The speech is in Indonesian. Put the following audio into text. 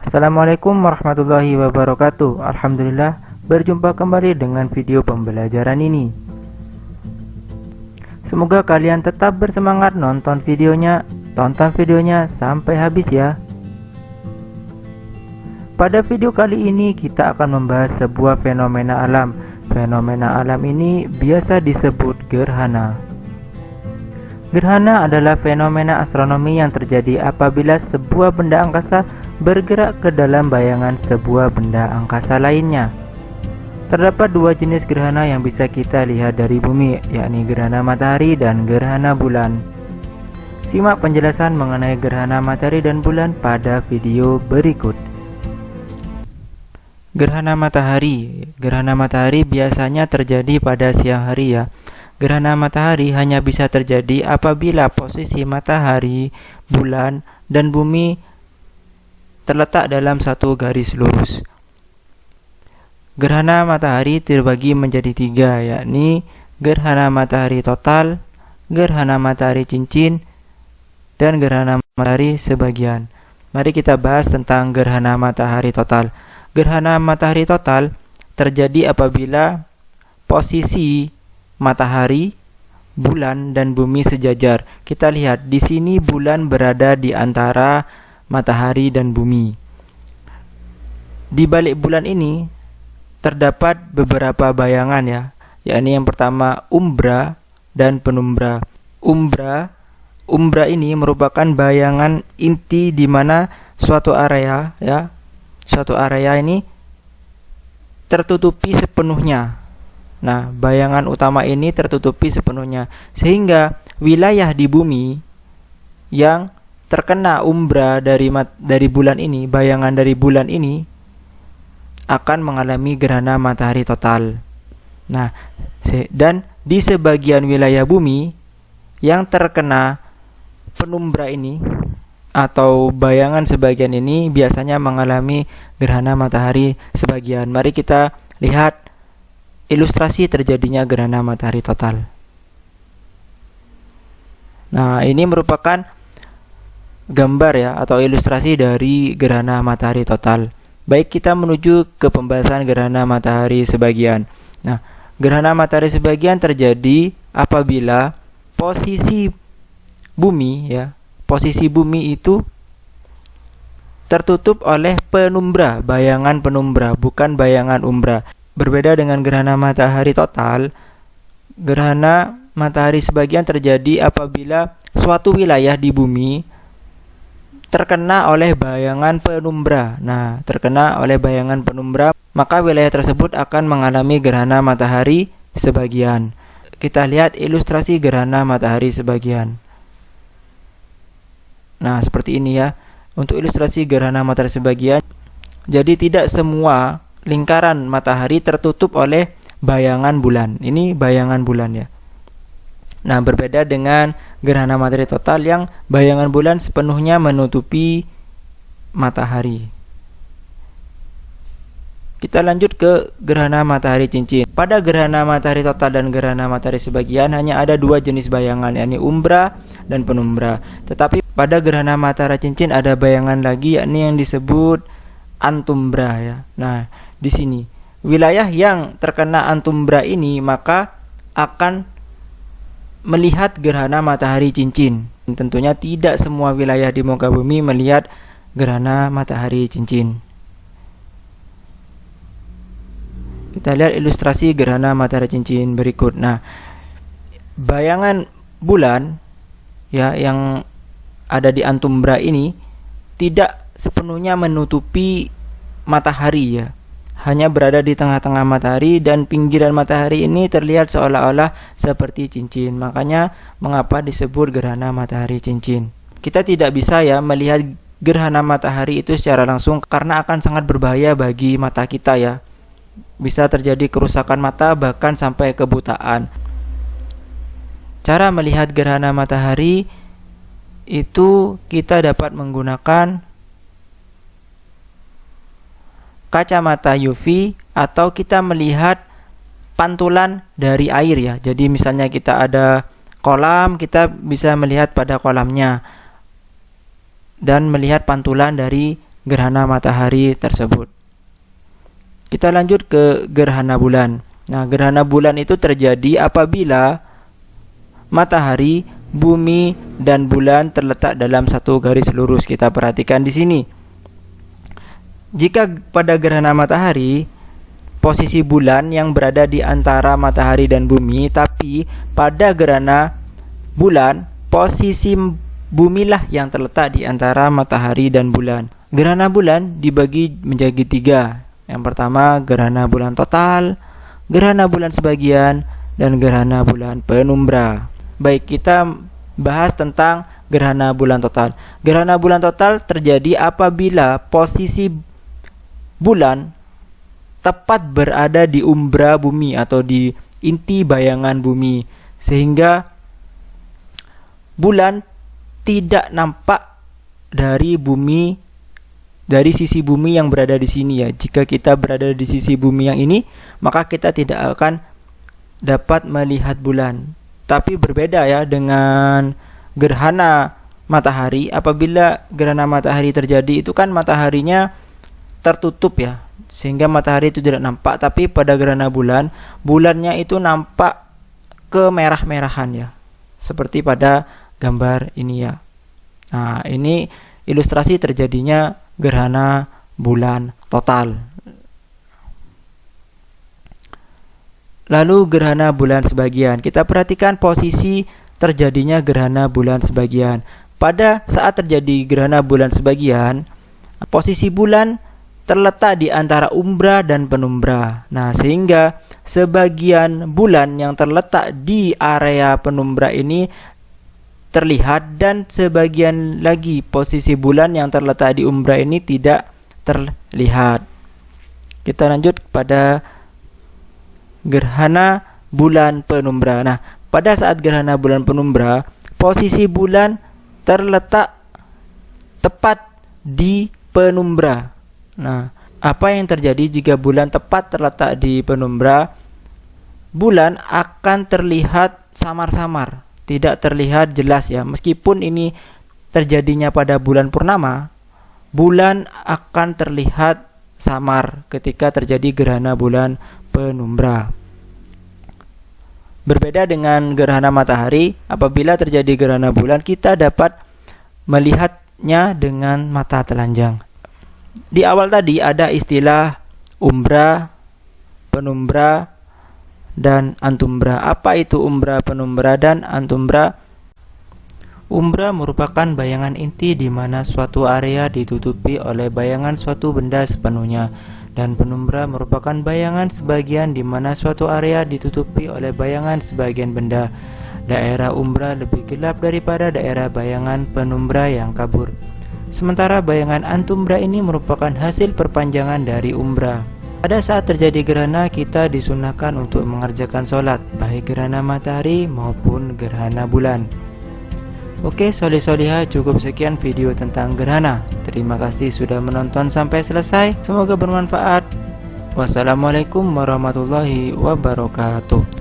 Assalamualaikum warahmatullahi wabarakatuh. Alhamdulillah, berjumpa kembali dengan video pembelajaran ini. Semoga kalian tetap bersemangat nonton videonya. Tonton videonya sampai habis ya. Pada video kali ini kita akan membahas sebuah fenomena alam. Fenomena alam ini biasa disebut gerhana. Gerhana adalah fenomena astronomi yang terjadi apabila sebuah benda angkasa bergerak ke dalam bayangan sebuah benda angkasa lainnya. Terdapat dua jenis gerhana yang bisa kita lihat dari bumi, yakni gerhana matahari dan gerhana bulan. Simak penjelasan mengenai gerhana matahari dan bulan pada video berikut. Gerhana matahari. Gerhana matahari biasanya terjadi pada siang hari ya. Gerhana matahari hanya bisa terjadi apabila posisi matahari, bulan, dan bumi terletak dalam satu garis lurus. Gerhana matahari terbagi menjadi tiga, yakni gerhana matahari total, gerhana matahari cincin, dan gerhana matahari sebagian. Mari kita bahas tentang gerhana matahari total. Gerhana matahari total terjadi apabila posisi matahari, bulan, dan bumi sejajar. Kita lihat di sini bulan berada di antara matahari dan bumi. Di balik bulan ini terdapat beberapa bayangan ya, yakni yang pertama umbra dan penumbra. Umbra ini merupakan bayangan inti di mana suatu area ini tertutupi sepenuhnya. Nah, bayangan utama ini tertutupi sepenuhnya, sehingga wilayah di bumi yang terkena umbra dari bulan ini, bayangan dari bulan ini, akan mengalami gerhana matahari total. Nah, dan di sebagian wilayah bumi yang terkena penumbra ini atau bayangan sebagian ini biasanya mengalami gerhana matahari sebagian. Mari kita lihat ilustrasi terjadinya gerhana matahari total. Nah, ini merupakan gambar ya atau ilustrasi dari gerhana matahari total. Baik, kita menuju ke pembahasan gerhana matahari sebagian. Nah, gerhana matahari sebagian terjadi apabila posisi bumi itu tertutup oleh penumbra, bayangan penumbra, bukan bayangan umbra. Berbeda dengan gerhana matahari total, gerhana matahari sebagian terjadi apabila suatu wilayah di bumi terkena oleh bayangan penumbra. Nah, terkena oleh bayangan penumbra, maka wilayah tersebut akan mengalami gerhana matahari sebagian. Kita lihat ilustrasi gerhana matahari sebagian. Nah, seperti ini ya. Untuk ilustrasi gerhana matahari sebagian, jadi tidak semua lingkaran matahari tertutup oleh bayangan bulan. Ini bayangan bulan ya. Nah, berbeda dengan gerhana matahari total yang bayangan bulan sepenuhnya menutupi matahari. Kita lanjut ke gerhana matahari cincin. Pada gerhana matahari total dan gerhana matahari sebagian hanya ada dua jenis bayangan, yakni umbra dan penumbra. Tetapi pada gerhana matahari cincin ada bayangan lagi, yakni yang disebut antumbra ya. Nah, di sini wilayah yang terkena antumbra ini maka akan melihat gerhana matahari cincin. Tentunya tidak semua wilayah di muka bumi melihat gerhana matahari cincin. Kita lihat ilustrasi gerhana matahari cincin berikut. Nah, bayangan bulan ya yang ada di antumbra ini tidak sepenuhnya menutupi matahari ya. Hanya berada di tengah-tengah matahari dan pinggiran matahari ini terlihat seolah-olah seperti cincin. Makanya mengapa disebut gerhana matahari cincin. Kita tidak bisa ya melihat gerhana matahari itu secara langsung karena akan sangat berbahaya bagi mata kita ya. Bisa terjadi kerusakan mata bahkan sampai kebutaan. Cara melihat gerhana matahari itu kita dapat menggunakan kacamata UV atau kita melihat pantulan dari air ya. Jadi misalnya kita ada kolam, kita bisa melihat pada kolamnya dan melihat pantulan dari gerhana matahari tersebut. Kita lanjut ke gerhana bulan. Nah, gerhana bulan itu terjadi apabila matahari, bumi, dan bulan terletak dalam satu garis lurus. Kita perhatikan di sini. Jika pada gerhana matahari, posisi bulan yang berada di antara matahari dan bumi, tapi pada gerhana bulan, posisi bumilah yang terletak di antara matahari dan bulan. Gerhana bulan dibagi menjadi 3. Yang pertama, gerhana bulan total, gerhana bulan sebagian, dan gerhana bulan penumbra. Baik, kita bahas tentang gerhana bulan total. Gerhana bulan total terjadi apabila posisi bulan tepat berada di umbra bumi atau di inti bayangan bumi, sehingga bulan tidak nampak dari bumi, dari sisi bumi yang berada di sini ya. Jika kita berada di sisi bumi yang ini, maka kita tidak akan dapat melihat bulan. Tapi berbeda ya dengan gerhana matahari. Apabila gerhana matahari terjadi, itu kan mataharinya tertutup ya, sehingga matahari itu tidak nampak. Tapi pada gerhana bulan, bulannya itu nampak kemerah-merahan ya, seperti pada gambar ini ya. Nah, ini ilustrasi terjadinya gerhana bulan total. Lalu gerhana bulan sebagian. Kita perhatikan posisi terjadinya gerhana bulan sebagian. Pada saat terjadi gerhana bulan sebagian, posisi bulan terletak di antara umbra dan penumbra. Nah, sehingga sebagian bulan yang terletak di area penumbra ini terlihat, dan sebagian lagi posisi bulan yang terletak di umbra ini tidak terlihat. Kita lanjut pada gerhana bulan penumbra. Nah, pada saat gerhana bulan penumbra, posisi bulan terletak tepat di penumbra. Nah, apa yang terjadi jika bulan tepat terletak di penumbra? Bulan akan terlihat samar-samar, tidak terlihat jelas ya. Meskipun ini terjadinya pada bulan purnama, bulan akan terlihat samar ketika terjadi gerhana bulan penumbra. Berbeda dengan gerhana matahari, apabila terjadi gerhana bulan, kita dapat melihatnya dengan mata telanjang. Di awal tadi ada istilah umbra, penumbra, dan antumbra. Apa itu umbra, penumbra, dan antumbra? Umbra merupakan bayangan inti di mana suatu area ditutupi oleh bayangan suatu benda sepenuhnya, dan penumbra merupakan bayangan sebagian di mana suatu area ditutupi oleh bayangan sebagian benda. Daerah umbra lebih gelap daripada daerah bayangan penumbra yang kabur. Sementara bayangan antumbra ini merupakan hasil perpanjangan dari umbra. Pada saat terjadi gerhana, kita disunahkan untuk mengerjakan sholat, baik gerhana matahari maupun gerhana bulan. Oke, solih-solihah, cukup sekian video tentang gerhana. Terima kasih sudah menonton sampai selesai. Semoga bermanfaat. Wassalamualaikum warahmatullahi wabarakatuh.